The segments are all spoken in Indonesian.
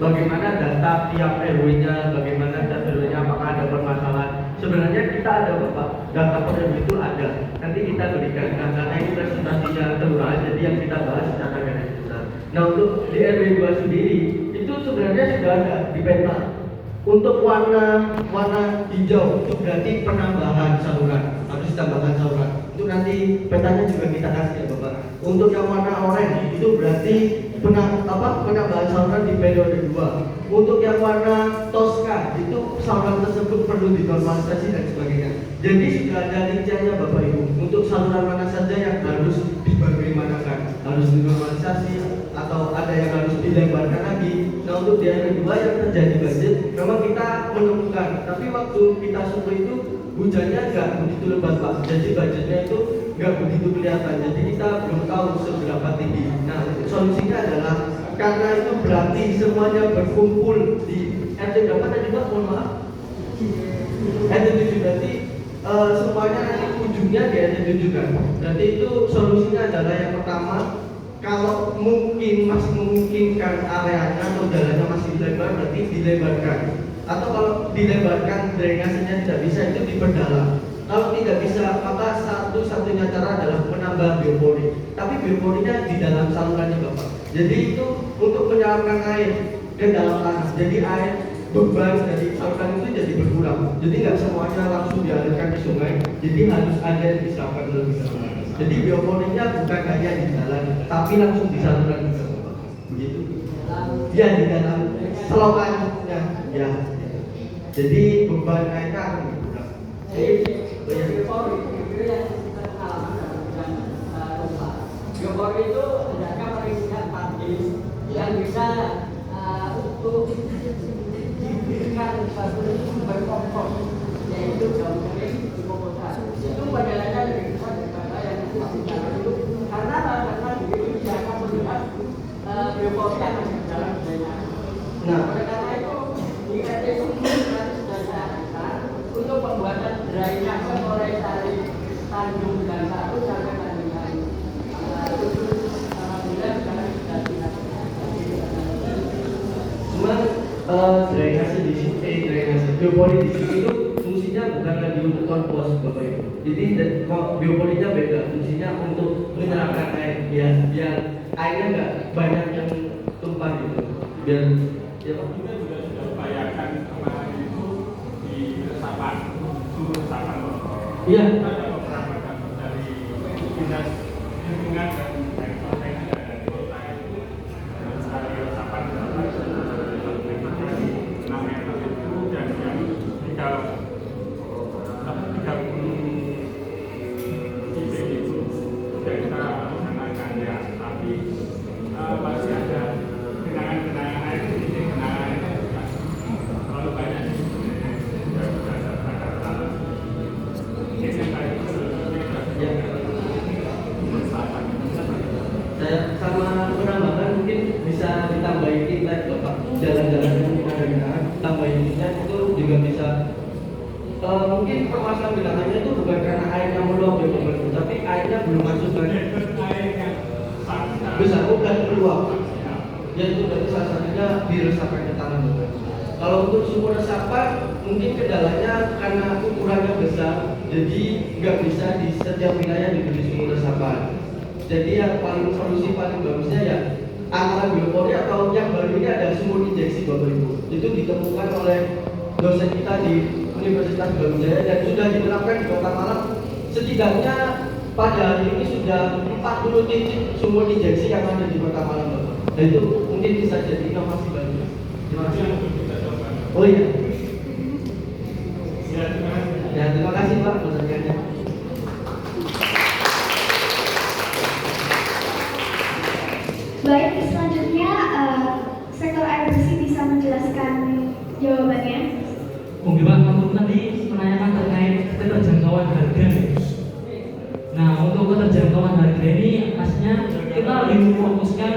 Bagaimana data tiap RW-nya, bagaimana data RW-nya, apakah ada permasalahan. Sebenarnya kita ada Bapak, data per RW itu ada. Nanti kita berikan, karena ini presentasinya kelurahan, jadi yang kita bahas secara garis besar. Nah untuk di RW 2 sendiri, itu sebenarnya sudah ada di peta. Untuk warna hijau itu berarti penambahan saluran, harus ditambahkan saluran. Itu nanti petanya juga kita kasih ya Bapak. Untuk yang warna oranye itu berarti penambahan saluran di periode 2. Untuk yang warna Tosca itu saluran tersebut perlu dinormalisasi dan sebagainya. Jadi sudah ada rinciannya Bapak Ibu. Untuk saluran mana saja yang harus dibagaimanakan, harus dinormalisasi atau ada yang harus dilebarkan lagi. Nah untuk di hari kedua yang terjadi banjir, memang kita menemukan. Tapi waktu kita survei itu hujannya nggak begitu lebat Pak. Jadi banjirnya itu nggak begitu kelihatan. Jadi kita belum tahu seberapa tinggi. Nah solusinya adalah karena itu berarti semuanya berkumpul di RT berapa tadi Pak? Mohon maaf. RT 7 berarti semuanya nanti ujungnya di RT 7 kan. Berarti itu solusinya adalah yang pertama, kalau mungkin masih memungkinkan areanya atau jalannya masih lebar, berarti dilebarkan. Atau kalau dilebarkan drainasenya tidak bisa, itu diperdalam. Kalau tidak bisa, maka satu-satunya cara adalah menambah biopori. Tapi bioporinya di dalam salurannya Bapak. Jadi itu untuk menyalurkan air ke dalam tanah. Jadi air beban dari saluran itu jadi berkurang. Jadi nggak semuanya langsung dialirkan ke sungai. Jadi harus ada yang diserapkan lebih dahulu. Jadi bioporinya bukan hanya di jalan, tapi langsung di saluran juga Bapak. Begitu? Ya di dalam selokannya. Ya. Jadi beban airnya akan berkurang. Biopori itu yang kita pengalaman dalam bidang rumah. Biopori itu hendaknya perizinan partis yang bisa untuk diberikan satu sumber kompos, yaitu daun kering di komposan. Itu modelannya lebih besar daripada yang itu karena begitu dia akan melihat biopori akan berjalan dengan. Nah, oleh karena itu di RT sudah diarahkan untuk pembuatan drainase mulai dari Tanjung dan 1 sampai Tanjung Sari. Alhamdulillah sekarang sudah dilakukan. Cuma drainase di sini, drainase biopori di sini itu fungsinya bukan lagi untuk kompos Bapak Ibu. Jadi bioporinya beda, fungsinya untuk menyerapkan air, biar airnya nggak banyak yang tumpah gitu. Biar ya Pak. Kita juga sudah upayakan kemarin itu di resapan, suruh resapan. Iya. Kita ada beberapa kasus dari dinas lingkungan dan ekosistem dari kota itu dari resapan namanya itu dan yang 30 itu sudah kita laksanakan ya, tapi masih ada genangan air di sini, genangan air juga terlalu banyak di sini. Sudah ada Jakarta. Ini yang kali Saya sama penambahan mungkin bisa ditambahin inlet Bapak. Jalan-jalan yang ada genangan, tambahin inlet itu juga bisa. Mungkin permasalahan genangannya itu bukan karena airnya meluap ya Bapak, tapi airnya belum masuk lagi. air yang Besar bukan meluap. Yaitu berarti salah satunya diresapkan ke tanah Bapak. Kalau untuk sumur resapan mungkin kendalanya karena ukurannya besar, jadi nggak bisa di setiap wilayah diberi sumur resapan. Jadi yang solusi paling bagusnya ya antara biopori atau yang baru ini ada sumur injeksi Bapak Ibu. Itu ditemukan oleh dosen kita di Universitas Brawijaya dan sudah diterapkan di Kota Malang. Setidaknya pada hari ini sudah 40 titik sumur injeksi yang ada di Kota Malang Bapak. Dan itu mungkin bisa jadi inovasi baru. Terima kasih. Oh iya. Ya, terima kasih Pak pertanyaannya. Baik, selanjutnya sektor air bersih bisa menjelaskan jawabannya. Mungkin Pak, kamu tadi menanyakan terkait keterjangkauan harga. Nah, untuk keterjangkauan harga ini aslinya kita lebih memfokuskan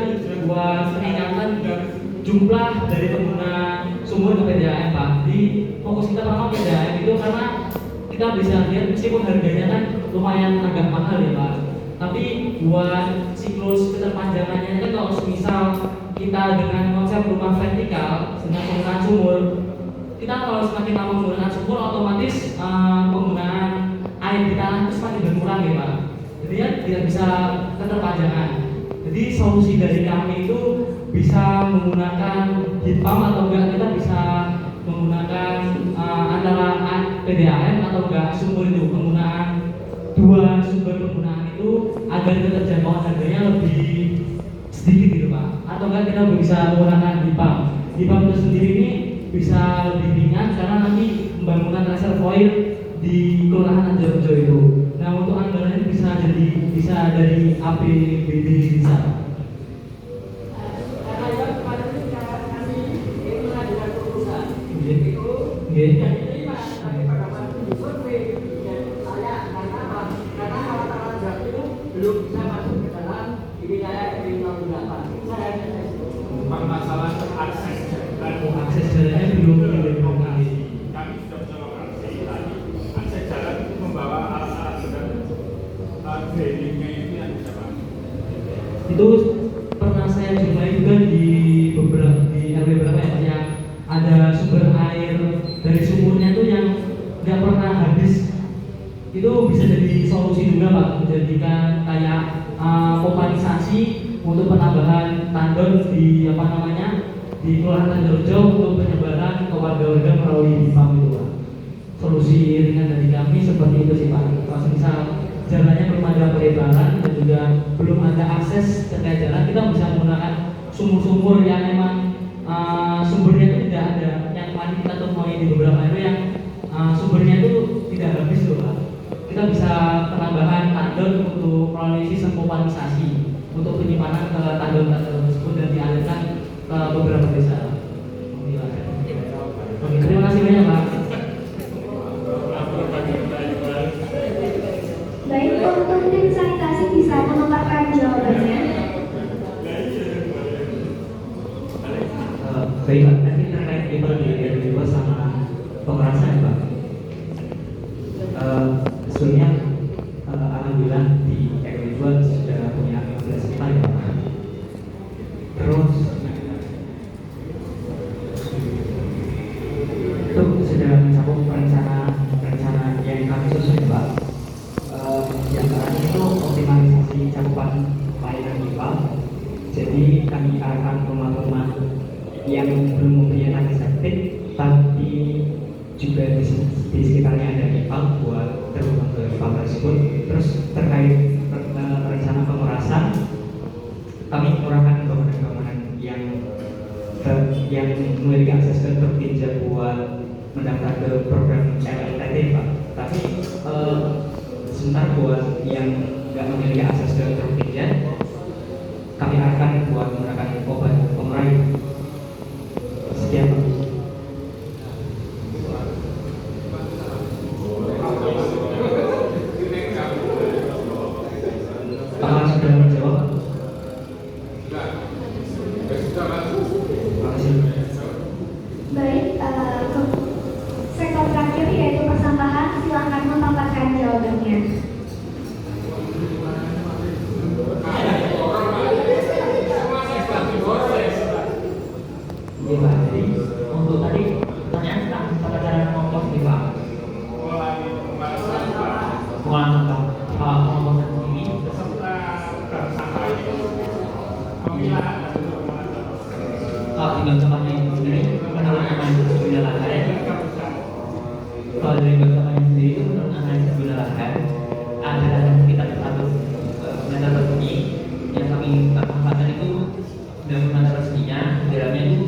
buat peningkatan jumlah dari pengguna sumur ke PDAM Pak. Di fokus kita pertama PDAM itu karena kita bisa lihat meskipun harganya kan lumayan agak mahal ya Pak, tapi buat siklus keterpanjangannya kan kalau misal kita dengan konsep rumah vertikal dengan penggunaan sumur, kita kalau semakin lama menggunakan sumur otomatis penggunaan air di tanah itu semakin berkurang ya Pak. Jadi ya tidak bisa keterpajangan. Jadi solusi dari kami itu bisa menggunakan heat pump atau enggak kita bisa menggunakan antara PDAM atau enggak sumur itu, penggunaan dua sumber penggunaan itu agar keterjangkauan harganya lebih sedikit gitu Pak. Atau enggak kita bisa menggunakan heat pump. Heat pump itu sendiri ini bisa lebih ringan karena nanti pembangunan reservoir di Kelurahan Anjarejo itu. Nah untuk anggarannya bisa dari APBD bisa. Karena yang kemarin ini kami itu mengajukan proposal. Iya. Itu Iya. yang diterima tapi pada waktu disurvei dan saya karena apa? Karena kawasan Jawa itu belum bisa masuk ke dalam wilayah RW 08. Saya hanya itu. Masalah akses jalan. Akses jalannya belum Lokasi. Kami sudah bisa lokasi tadi. Akses jalan itu membawa alat-alat berat. Drainingnya itu yang bisa Pak. itu pernah saya jumpai juga di beberapa di RW berapa ya Pak, yang ada sumber air dari sumurnya itu yang nggak pernah habis. Itu bisa jadi solusi juga Pak, menjadikan kayak pomparisasi untuk penambahan tandon di apa namanya di Kelurahan Anjarejo untuk penyebaran ke warga-warga melalui pipa itu Pak. Solusi ringan dari kami seperti itu sih Pak. Kalau misal jalannya belum ada pelebaran dan juga belum ada akses terkait jalan, kita bisa menggunakan sumur-sumur yang memang sumbernya itu tidak ada, yang kemarin kita temui di beberapa RW yang sumbernya itu tidak habis loh Pak. Kita bisa penambahan tandon untuk melalui sistem pomparisasi untuk penyimpanan ke tandon-tandon tersebut dan dialirkan ke beberapa desa. Oke, terima kasih banyak Pak. Baik, untuk tim sanitasi bisa memaparkan jawabannya. Baik Pak, nanti terkait itu di RW2 sama pemerasan Pak. Sebelumnya alhamdulillah di RW2 sudah punya 15 pipa ya Pak. Terus itu sudah mencakup rencana yang kami susun Pak. Di antaranya itu optimalisasi cakupan layanan pipa. Jadi kami arahkan rumah-rumah yang belum mempunyai tangki septic tapi juga di sekitarnya ada pipa buat terhubung ke pipa tersebut. Terus terkait rencana pemerasan, kami mengerahkan bangunan-bangunan yang memiliki akses ke truk tinja buat mendaftar ke program LLTT Pak. Tapi sebentar buat yang nggak memiliki akses ke truk tinja, kami arahkan buat menggunakan obat pemerai. Sekian Pak. Apakah sudah menjawab? Terima kasih. Baik, ke sektor terakhir yaitu persampahan, silakan memaparkan jawabannya. Iya Pak, jadi untuk tadi pertanyaan tentang tata cara mengompos nih Pak. Pengolahan pengomposan ini Beserta bank sampah itu pemilahan dan pengolahan. di bank sampahnya itu sendiri menurut analisis bina lahan. Kalau dari bank sampahnya sendiri itu menurut analisis bina lahan ada sekitar 100 meter persegi yang kami manfaatkan itu 90 meter perseginya di dalamnya itu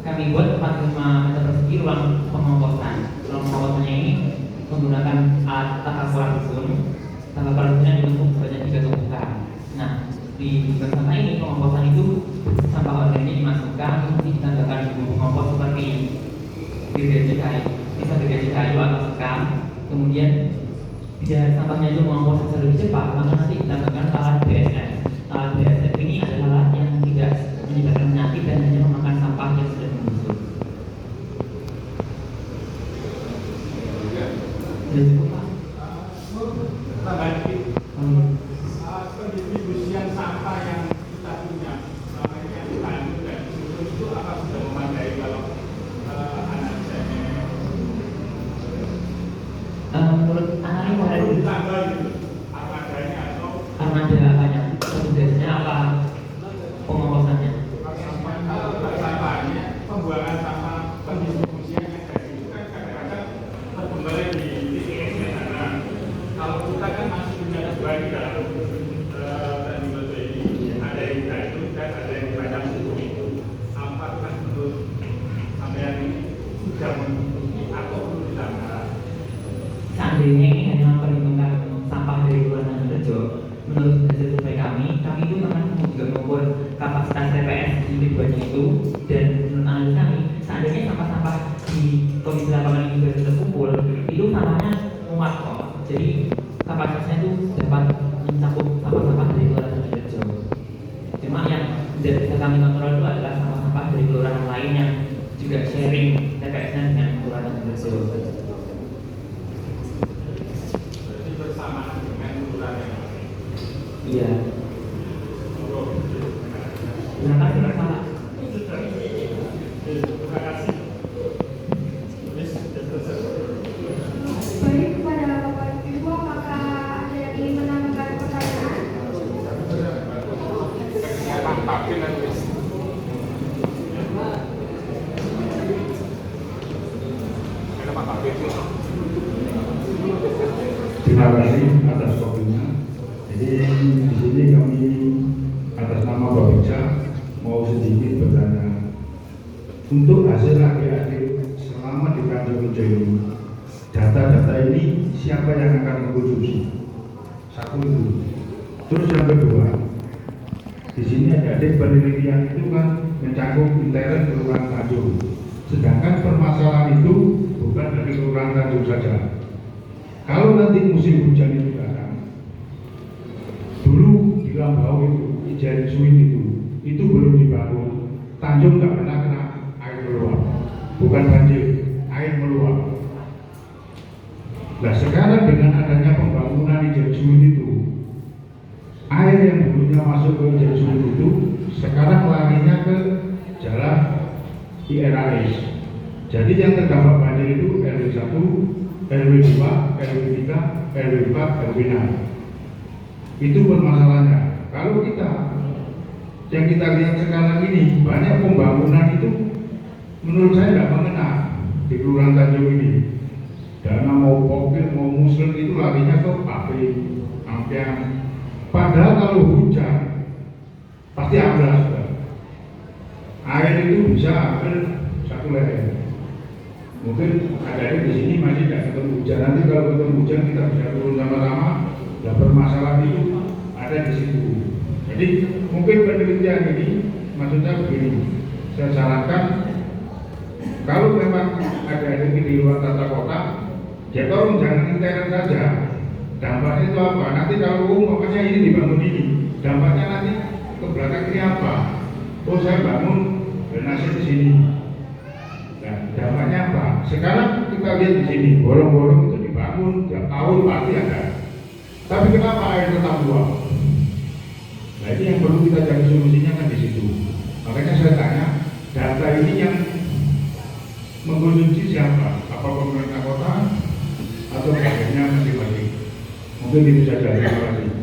kami buat 45 meter persegi ruang pengomposan. Ruang pengomposannya ini menggunakan alat tangkap rusun. Tangkap rusunnya dibentuk sebanyak 3 tumpukan. Nah, di bank sampah ini pengomposan itu sampah organik dimasukkan untuk ditambahkan di bumbu kompos seperti gergaji kayu, bisa gergaji kayu atau sekam. Kemudian biar sampahnya itu mengompos lebih cepat, maka nanti ditambahkan alat BSF. Alat BSF ini adalah alat yang tidak menyebabkan penyakit dan hanya memakan sampah yang sudah membusuk. Sudah cukup Pak? Tambahan pendistribusian sampah yang kita punya selama ini yang kita apa sudah memadai kalau anak saya Menurut anak ini ada perlu tambah gitu apa adanya atau armada apanya? Petugasnya apa? Pengawasannya? sampahnya, pembuangan sampah, pendistribusiannya kayak gitu kan kadang-kadang kembali di titik sana. Kalau kita kan masih punya dua di dalam teknologi ini, ada yang di itu dan ada yang di Padang Suku itu. Apakah menurut sampean ini sudah memenuhi atau perlu ditambah? Seandainya ini hanya perlindungan sampah dari luar Nganjuk, menurut hasil survei kami itu akan juga mengukur kapasitas TPS di tujuannya itu, dan menurut analis kami, seandainya sampah-sampah di komisi lapangan ini sudah terkumpul, itu sampahnya muat kok. Jadi kapasitasnya itu dapat mencakup sampah-sampah dari luar Nganjuk. Cuma yang tidak bisa kami kontrol itu adalah sampah-sampah dari kelurahan lain yang juga sharing TPS-nya dengan kelurahan Nganjuk. Berarti bersamaan dengan ukuran yang lain. Iya. Terima kasih Pak. Terima kasih. Baik, kepada Bapak Ibu, apakah ada yang ingin menambahkan pertanyaan? Terima kasih atas waktunya. Jadi di sini kami atas nama Bapeda mau sedikit bertanya untuk hasil akhir-akhir selama di Tanjung Rejo ini, data-data ini siapa yang akan mengkonsumsi? Satu itu. Terus yang kedua, di sini adik penelitian itu kan mencakup intern kelurahan Tanjung. Sedangkan permasalahan itu bukan dari kelurahan Tanjung saja. Kalau nanti musim hujan itu datang, dulu di Lambau itu, Ijen Suwit itu belum dibangun. Tanjung nggak pernah kena air meluap, bukan banjir, air meluap. Nah sekarang dengan adanya pembangunan Ijen Suwit itu, air yang dulunya masuk ke Ijen Suwit itu, sekarang larinya ke jalan IRAS. Jadi yang terdampak banjir itu RW 1, RW 2, RW 3, RW 4, RW 6. Itu permasalahannya. Kalau yang kita lihat sekarang ini, banyak pembangunan itu menurut saya tidak mengena di Kelurahan Tanjung ini. Dana mau pokil, mau muslim itu larinya ke pabrik, ampiang. Padahal kalau hujan, pasti amblas. Air itu bisa hampir 1 leher. Mungkin ada di sini masih tidak ketemu hujan. Nanti kalau ketemu hujan kita bisa turun sama-sama. Dan permasalahan itu ada di situ. Jadi mungkin penelitian ini maksudnya begini. Saya sarankan kalau memang ada di luar tata kota, ya tolong jangan intern saja. Dampaknya itu apa? Nanti kalau umpamanya ini dibangun ini, dampaknya nanti ke belakang ini apa? Oh saya bangun drainase di sini. Dampaknya apa? Sekarang kita lihat di sini, bolong-bolong itu dibangun tiap tahun pasti ada. Tapi kenapa air tetap luap? Nah ini yang perlu kita cari solusinya kan di situ. Makanya saya tanya, data ini yang mengkonsumsi siapa? Apa pemerintah kota atau daerahnya masing-masing? Mungkin itu saja. Terima kasih.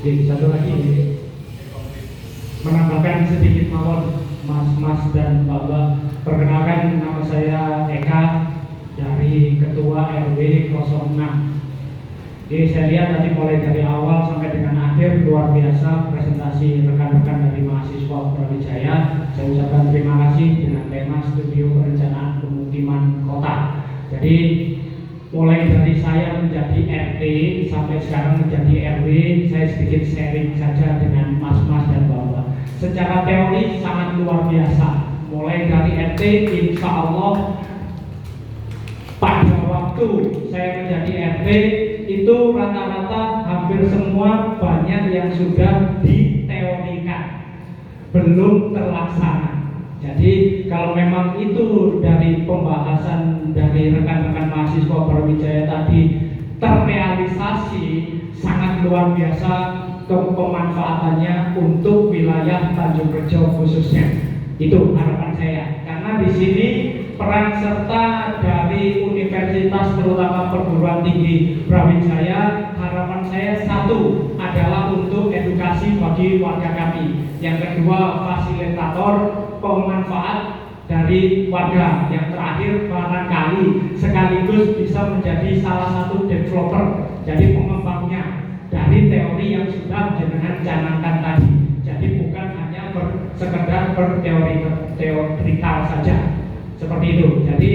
Satu lagi menambahkan sedikit mawon mas-mas dan bapak. Perkenalkan, nama saya Eka dari Ketua RW 06. Jadi saya lihat tadi mulai dari awal sampai dengan akhir luar biasa presentasi rekan-rekan dari mahasiswa Brawijaya. Saya ucapkan terima kasih dengan tema Studio Perencanaan Pemukiman Kota. Jadi mulai dari saya menjadi RT sampai sekarang menjadi RW, saya sedikit sharing saja dengan mas-mas dan bapak. Secara teori sangat luar biasa. Mulai dari RT, insya Allah pada waktu saya menjadi RT itu rata-rata hampir semua banyak yang sudah diteorikan, belum terlaksana. Jadi kalau memang itu dari pembahasan dari rekan-rekan mahasiswa Brawijaya tadi terrealisasi, sangat luar biasa pemanfaatannya untuk wilayah Tanjung Rejo khususnya. Itu harapan saya. Karena di sini peran serta dari universitas terutama perguruan tinggi Brawijaya, harapan saya satu adalah untuk edukasi bagi warga kami. Yang kedua, fasilitator pemanfaat dari warga. Yang terakhir, barangkali sekaligus bisa menjadi salah satu developer, jadi pengembangnya dari teori yang sudah jenengan canangkan tadi. Jadi bukan hanya sekedar berteorikal saja, seperti itu. Jadi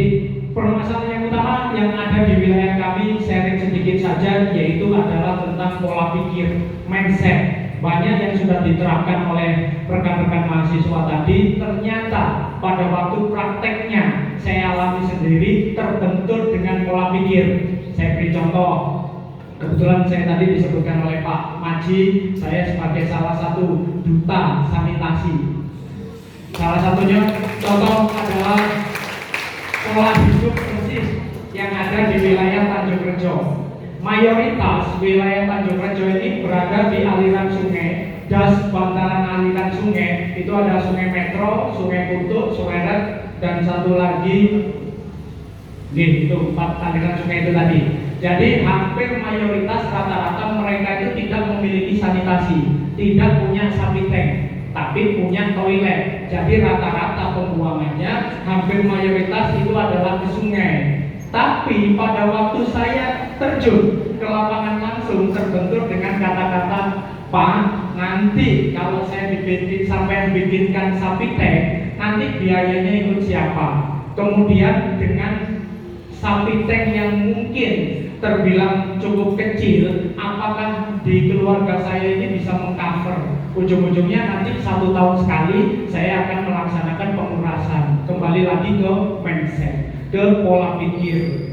permasalahan yang utama yang ada di wilayah kami, sharing sedikit saja, yaitu adalah tentang pola pikir, mindset. Banyak yang sudah diterapkan oleh rekan-rekan mahasiswa tadi, ternyata pada waktu prakteknya saya alami sendiri terbentur dengan pola pikir. Saya beri contoh, kebetulan saya tadi disebutkan oleh Pak Maji, saya sebagai salah satu duta sanitasi. Salah satunya contoh adalah pola hidup persis yang ada di wilayah Tanjung Rejo. Mayoritas wilayah Tanjung Rejo ini berada di aliran sungai. Das bantaran aliran sungai itu ada Sungai Metro, Sungai Kutuk, Sungai Red, dan satu lagi itu 4 aliran sungai itu tadi. Jadi hampir mayoritas rata-rata mereka itu tidak memiliki sanitasi, tidak punya sapi tank, tapi punya toilet. Jadi rata-rata pembuangannya hampir mayoritas itu adalah ke sungai. Tapi pada waktu saya terjun ke lapangan langsung terbentur dengan kata-kata, Pak, nanti kalau saya sampai bikinkan sapi tank, nanti biayanya ikut siapa? Kemudian dengan sapi tank yang mungkin terbilang cukup kecil, apakah di keluarga saya ini bisa mengcover? Ujung-ujungnya nanti 1 tahun sekali saya akan melaksanakan pengurasan. Kembali lagi ke mindset, ke pola pikir.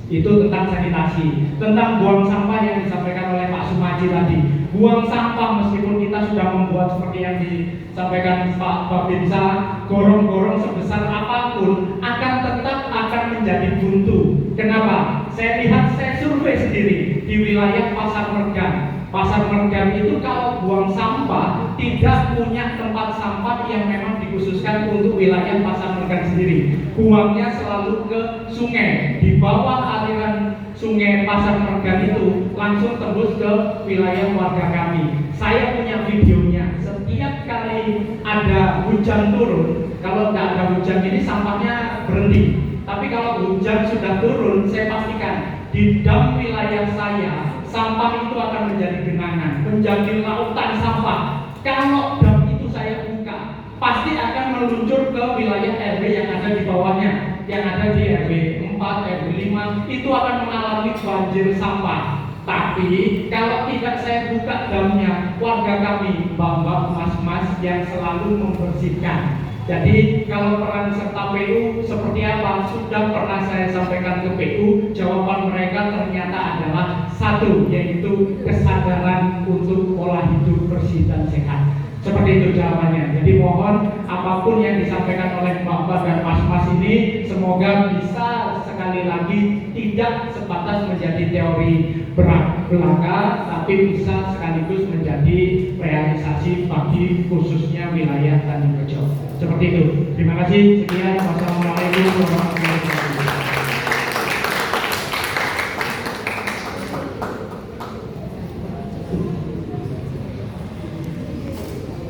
Itu tentang sanitasi, tentang buang sampah yang disampaikan oleh Pak Sumaji tadi. Buang sampah meskipun kita sudah membuat seperti yang disampaikan Pak Babinsa, gorong-gorong sebesar apapun akan tetap akan menjadi buntu. Kenapa? Saya lihat, saya survei sendiri di wilayah Pasar Mergan. Pasar Mergan itu kalau buang sampah tidak punya tempat sampah yang memang dikhususkan untuk wilayah Pasar Mergan sendiri. Buangnya selalu ke sungai. Di bawah aliran sungai Pasar Mergan itu langsung tembus ke wilayah warga kami. Saya punya videonya. Setiap kali ada hujan turun, kalau tidak ada hujan ini sampahnya berhenti. Tapi kalau hujan sudah turun, saya pastikan di dam wilayah saya, sampah itu akan menjadi genangan, menjadi lautan sampah. Kalau dam itu saya buka, pasti akan meluncur ke wilayah RW yang ada di bawahnya, yang ada di RW 4, RW 5, itu akan mengalami banjir sampah. Tapi kalau tidak saya buka damnya, warga kami, mbak-mbak, mas-mas yang selalu membersihkan. Jadi kalau peran serta PU seperti apa, sudah pernah saya sampaikan ke PU. Jawaban mereka ternyata adalah satu, yaitu kesadaran untuk pola hidup bersih dan sehat. Seperti itu jawabannya. Jadi mohon apapun yang disampaikan oleh Bapak dan Mas-mas ini, semoga bisa sekali lagi tidak sebatas menjadi teori belaka, tapi bisa sekaligus menjadi realisasi bagi khususnya wilayah Tanjung Rejo. Seperti itu. Terima kasih. Sekian. Wassalamualaikum warahmatullahi wabarakatuh.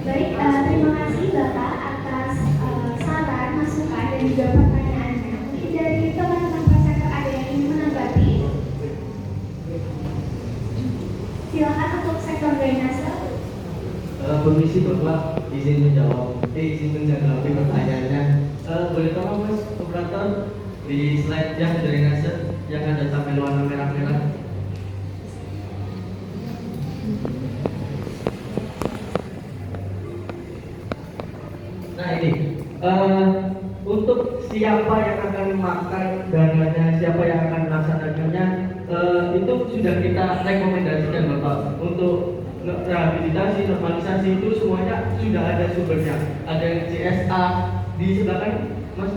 Baik, terima kasih Bapak atas saran, masukan, dan juga pertanyaannya. Mungkin dari teman-teman presenter ada yang ingin menanggapi? Silakan untuk sektor drainase. Permisi Bapak, izin menjawab pertanyaannya. Boleh tolong Mas operator di slide yang drainase yang ada tabel warna merah-merah. Nah ini untuk siapa yang akan memakai dananya, siapa yang akan melaksanakannya, itu sudah kita rekomendasikan Bapak. Untuk rehabilitasi, normalisasi itu semuanya sudah ada sumbernya. Ada yang CSA, di sebelah kan Mas.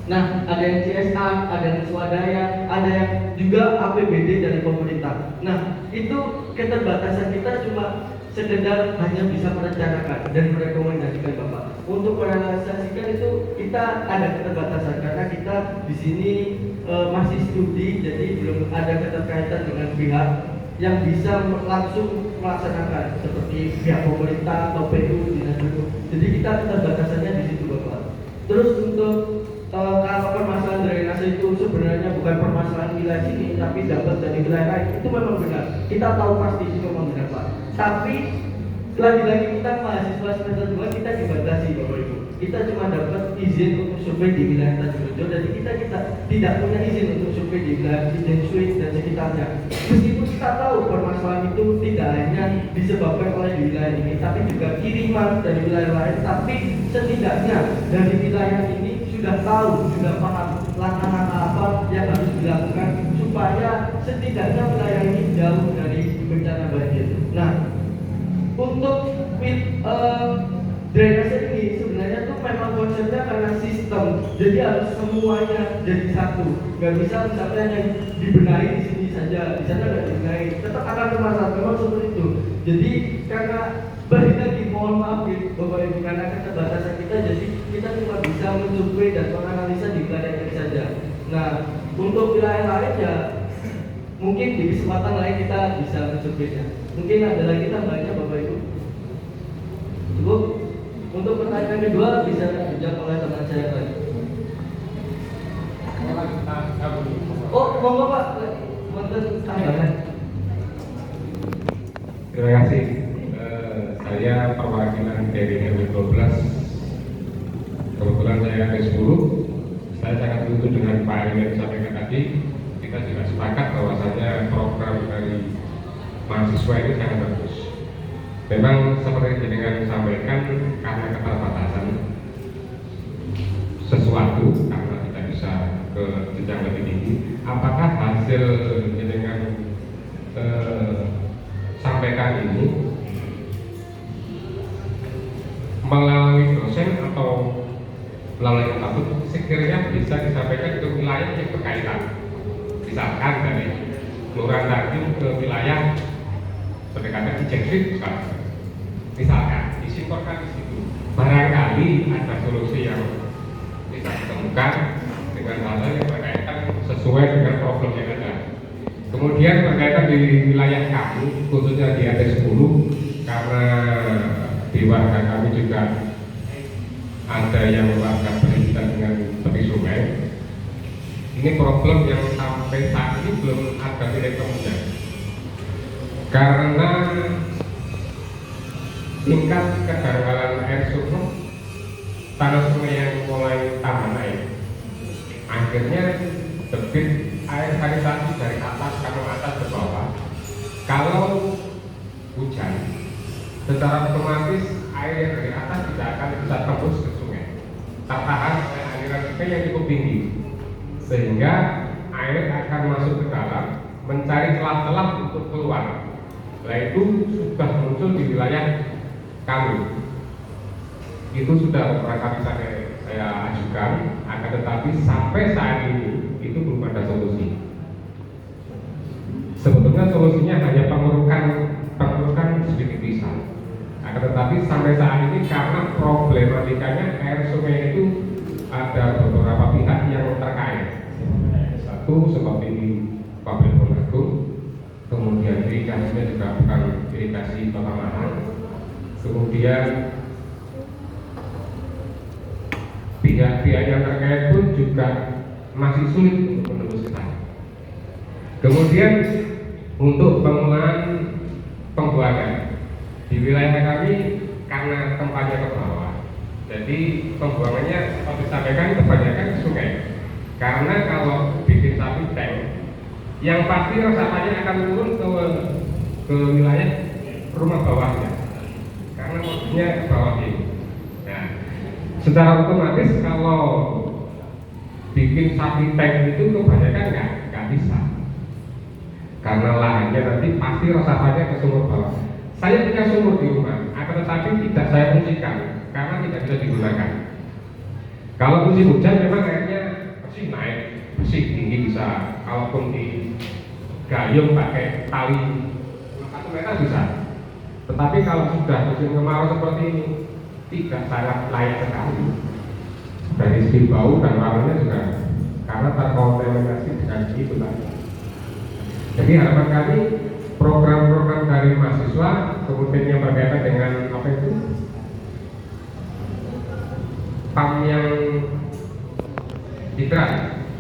Nah, ada yang CSA, ada yang swadaya, ada yang juga APBD dari pemerintah. Nah, itu keterbatasan kita cuma sekedar hanya bisa merencanakan dan merekomendasikan Bapak. Untuk merealisasikan itu kita ada keterbatasan karena kita di sini masih studi, jadi belum ada keterkaitan dengan pihak yang bisa langsung melaksanakan seperti pihak pemerintah atau PU, dinas PU. Jadi kita keterbatasannya di situ Bapak. Terus untuk kalau permasalahan drainase itu sebenarnya bukan permasalahan wilayah sini, tapi dapat dari wilayah lain, itu memang benar. Kita tahu pasti itu memang benar Pak. Tapi lagi-lagi kita mahasiswa semester 2 kita dibatasi Bapak Ibu. Kita cuma dapat izin untuk survei di wilayah Tanjung Rejo, jadi kita tidak punya izin untuk survei di wilayah Iden Suite dan sekitarnya. Meskipun kita tahu permasalahan itu tidak hanya disebabkan oleh di wilayah ini, tapi juga kiriman dari wilayah lain. Tapi setidaknya dari wilayah ini sudah tahu, sudah paham langkah-langkah apa yang harus dilakukan supaya setidaknya wilayah ini jauh dari bencana banjir. Nah, untuk drainase ini sebenarnya tuh memang konsepnya karena sistem, jadi harus semuanya jadi satu. Gak bisa misalnya yang dibenahi di sini saja, di sana nggak dibenahi, tetap akan bermasalah. Memang seperti itu. Jadi karena balik lagi, mohon maaf ya Bapak Ibu, karena keterbatasan kita, jadi kita cuma bisa mensurvei dan menganalisa di wilayah ini saja. Nah, untuk wilayah lain ya mungkin di kesempatan lain kita bisa mensurveinya. Mungkin ada lagi tambahnya Bapak Ibu. Cukup. Untuk pertanyaan kedua bisa dijawab oleh teman saya lagi. Oh, monggo Pak. Wonten tambahan. Terima kasih. Saya perwakilan dari RW 12. Kebetulan saya RW 10. Saya sangat setuju dengan Pak Ari yang disampaikan tadi. Kita juga sepakat bahwasanya program dari mahasiswa ini sangat bagus. Memang seperti yang dengan disampaikan, karena keterbatasan sesuatu karena tidak bisa ke jenjang lebih tinggi. Apakah hasil dengan sampaikan ini melalui dosen atau melalui kampus sekiranya bisa disampaikan ke wilayah yang berkaitan, misalkan dari Kelurahan Tanjung ke wilayah berdekatan di Jeksit misalkan disimporkan di situ, barangkali ada solusi yang bisa ditemukan dengan hal yang berkaitan sesuai dengan problem yang ada. Kemudian berkaitan di wilayah kami, khususnya di RT 10, karena di warga kami juga ada yang warga berhubungan dengan tepi sungai. Ini problem yang sampai saat ini belum ada titik temunya. Karena tingkat kedangkalan air surut tanah sungai yang mulai tambah naik, akhirnya debit air sanitasi dari atas kanal atas ke bawah. Kalau hujan, secara otomatis air dari atas tidak akan bisa tembus ke sungai, tertahan oleh aliran sungai yang cukup tinggi, sehingga air akan masuk ke dalam mencari celah-celah untuk keluar. Nah, itu sudah muncul di wilayah kami. Itu sudah beberapa kali saya ajukan, akan tetapi sampai saat ini itu belum ada solusi. Sebetulnya solusinya hanya pengurukan sedikit bisa. Akan tetapi sampai saat ini karena problematikanya air sungai itu ada beberapa pihak yang terkait. Satu seperti pabrik Bonagung, kemudian irigasinya juga bukan irigasi pertamanan, kemudian pihak-pihak yang terkait pun juga masih sulit untuk menembus kita. Kemudian untuk pengelolaan pembuangan di wilayah kami karena tempatnya ke bawah, jadi pembuangannya seperti disampaikan kebanyakan ke sungai. Karena kalau bikin sapi tank, yang pasti resapannya akan turun ke wilayah rumah bawahnya, karena maksudnya ke bawah ini. Nah, secara otomatis kalau bikin sapi tank itu kebanyakan nggak bisa, karena lahannya nanti pasti resapannya ke sumur bawah. Saya punya sumur di rumah, akan tetapi tidak saya fungsikan karena tidak bisa digunakan. Kalau musim hujan memang airnya pasti naik, pasti tinggi bisa. Kalaupun di gayung pakai tali 1 meter bisa. Tetapi kalau sudah musim kemarau seperti ini, tidak sangat layak sekali. Dari segi bau dan warnanya juga karena terkontaminasi dengan itu tadi. Jadi harapan kami program-program dari mahasiswa kemudian yang berkaitan dengan apa itu PAM yang diterap.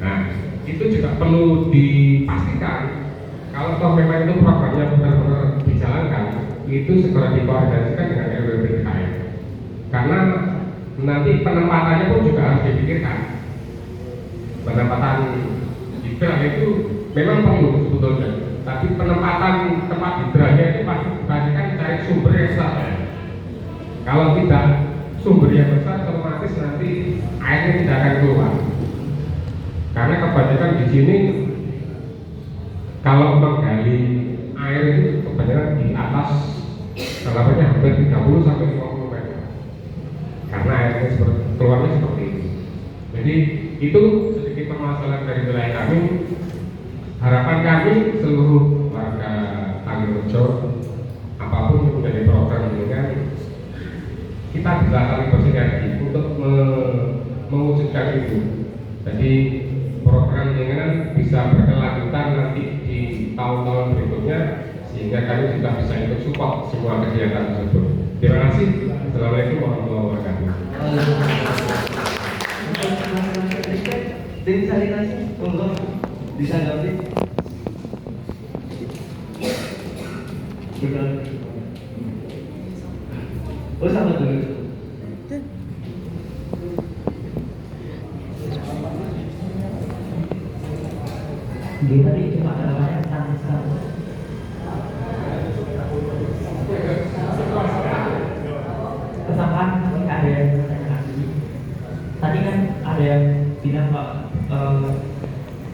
Nah, itu juga perlu dipastikan kalau toh memang itu programnya benar-benar dijalankan, itu segera dikoordinasikan dengan RWB terkait. Karena nanti penempatannya pun juga harus dipikirkan. Penempatan hidra itu memang perlu sebetulnya, tapi penempatan tempat hidranya itu pasti kan cari sumber yang besar. Kalau tidak sumber yang besar, otomatis nanti airnya tidak akan keluar. Karena kebanyakan di sini kalau menggali air itu kebanyakan di atas kedalamannya hampir 30 sampai 50 meter. Karena airnya keluarnya seperti ini. Jadi itu sedikit permasalahan dari wilayah kami. Harapan kami seluruh warga Tanggerrejo, apapun yang menjadi program ini kan, kita bisa saling bersinergi untuk mewujudkan itu. Jadi program ini kan bisa berkelanjutan nanti di tahun-tahun berikutnya, sehingga kami juga bisa ikut support semua kegiatan tersebut. Terima kasih. Assalamualaikum warahmatullahi wabarakatuh. Dari sanitasi, tolong disanggapi. Sudah. Oh, sama dulu. Dia tadi cuma namanya kesamaan ada yang tadi kan ada yang bilang Pak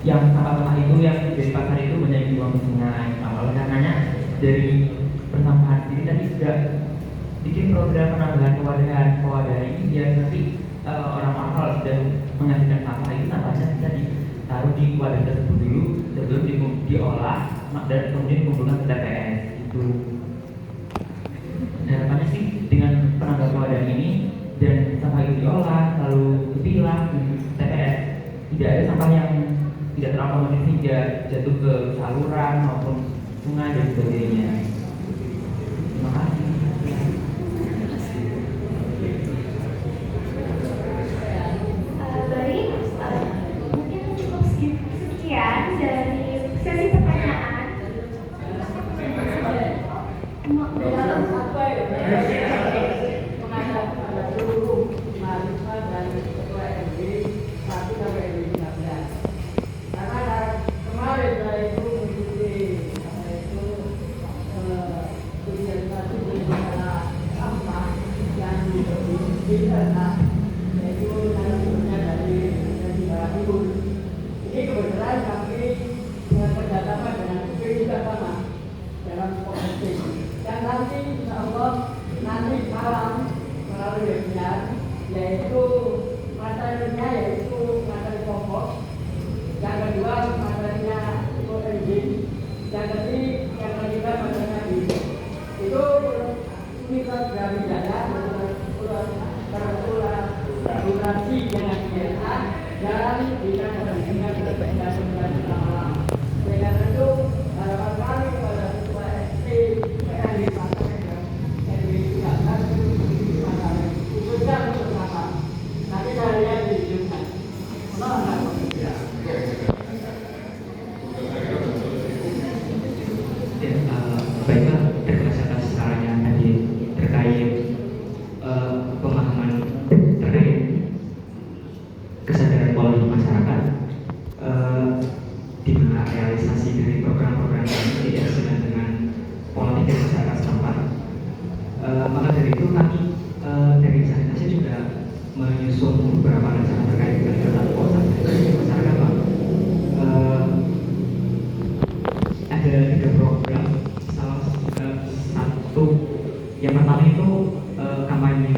yang sampah itu yang dari pasar itu banyak dibuang ke sungai. Kalau karenanya dari persampahan ini tadi sudah bikin program penambahan kewadahan ini biar nanti orang-orang kalau sudah menghasilkan sampah itu sampahnya bisa ditaruh di wadah tersebut dulu sebelum diolah dan kemudian dikumpulkan ke TPS itu. Harapannya sih dengan penambahan kewadahan ini dan sampah itu diolah lalu dipilah di TPS, tidak ada sampah yang tidak terakomodir sehingga jatuh ke saluran maupun sungai dan sebagainya. Terima kasih. Baik, mungkin cukup sekian dari sesi pertanyaan. Dalam apa ya? Mengajak kepada seluruh mahasiswa dan ketua RW 1 sampai RW 15. Karena kemarin saya itu mengikuti sosialisasi bencana sampah yang di sana, yaitu narasumbernya dari Jawa Timur. Ini kebetulan kami kerjasama dengan UP juga sama dalam komisi. Dan nanti insya Allah nanti malam melalui webinar, yaitu materinya yaitu materi pokok, yang kedua materinya itu engine, yang ketiga materinya bis. Itu Universitas Brawijaya durasi dengan biasa dan tidak kepentingan dengan malam. Dengan itu harapan kami kepada ketua SP yang disampaikan RW 13 khususnya untuk sampah. Nanti saya lihat di hidupnya. Baiklah, terima kasih atas sarannya tadi terkait pemahaman terkait kesadaran pola hidup masyarakat, di mana realisasi dari program-program ini tidak sesuai dengan pola pikir masyarakat setempat. Maka dari itu kami dari sanitasi juga menyusun beberapa rencana terkait dengan tata kota masyarakat, Pak. Ada 3 program. Salah satu yang pertama itu kampanye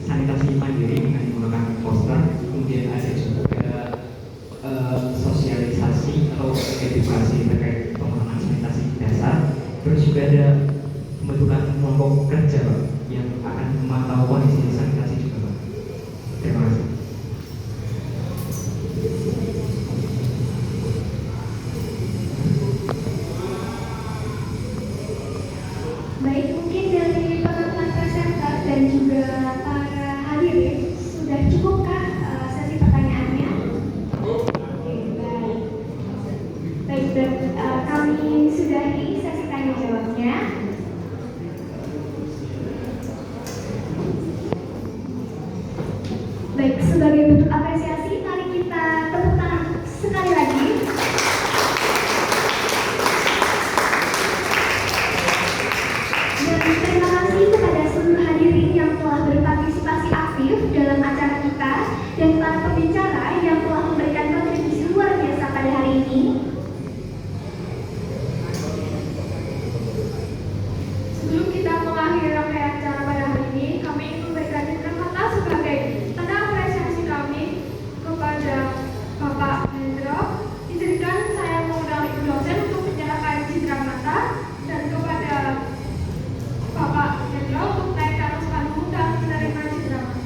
sanitasi mandiri dengan menggunakan poster sudah ada pembentukan kelompok kerja Pak, yang akan memantau kondisi sanitasi juga Pak. Terima kasih. Baik, mungkin dari teman-teman presenter dan juga para hadirin sudah cukupkah sesi pertanyaannya? Oke, baik. Baik, dan kami sudahi sesi tanya jawabnya. Baik, sebagai bentuk apresiasi, mari kita tepuk tangan sekali lagi. Dan terima kasih kepada seluruh hadirin yang telah berpartisipasi aktif dalam acara kita dan para pembicara yang telah memberikan kontribusi luar biasa pada hari ini. Sebelum kita mengakhiri rangkaian acara pada hari ini, kami ingin memberikan kata sebagai tanda apresiasi kami kepada Bapak Hendro. Izinkan saya mengundang Ibu dosen untuk menyerahkan cindera mata dan kepada Bapak Hendro untuk naik ke atas panggung dan menerima cindera mata.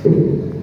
Yes.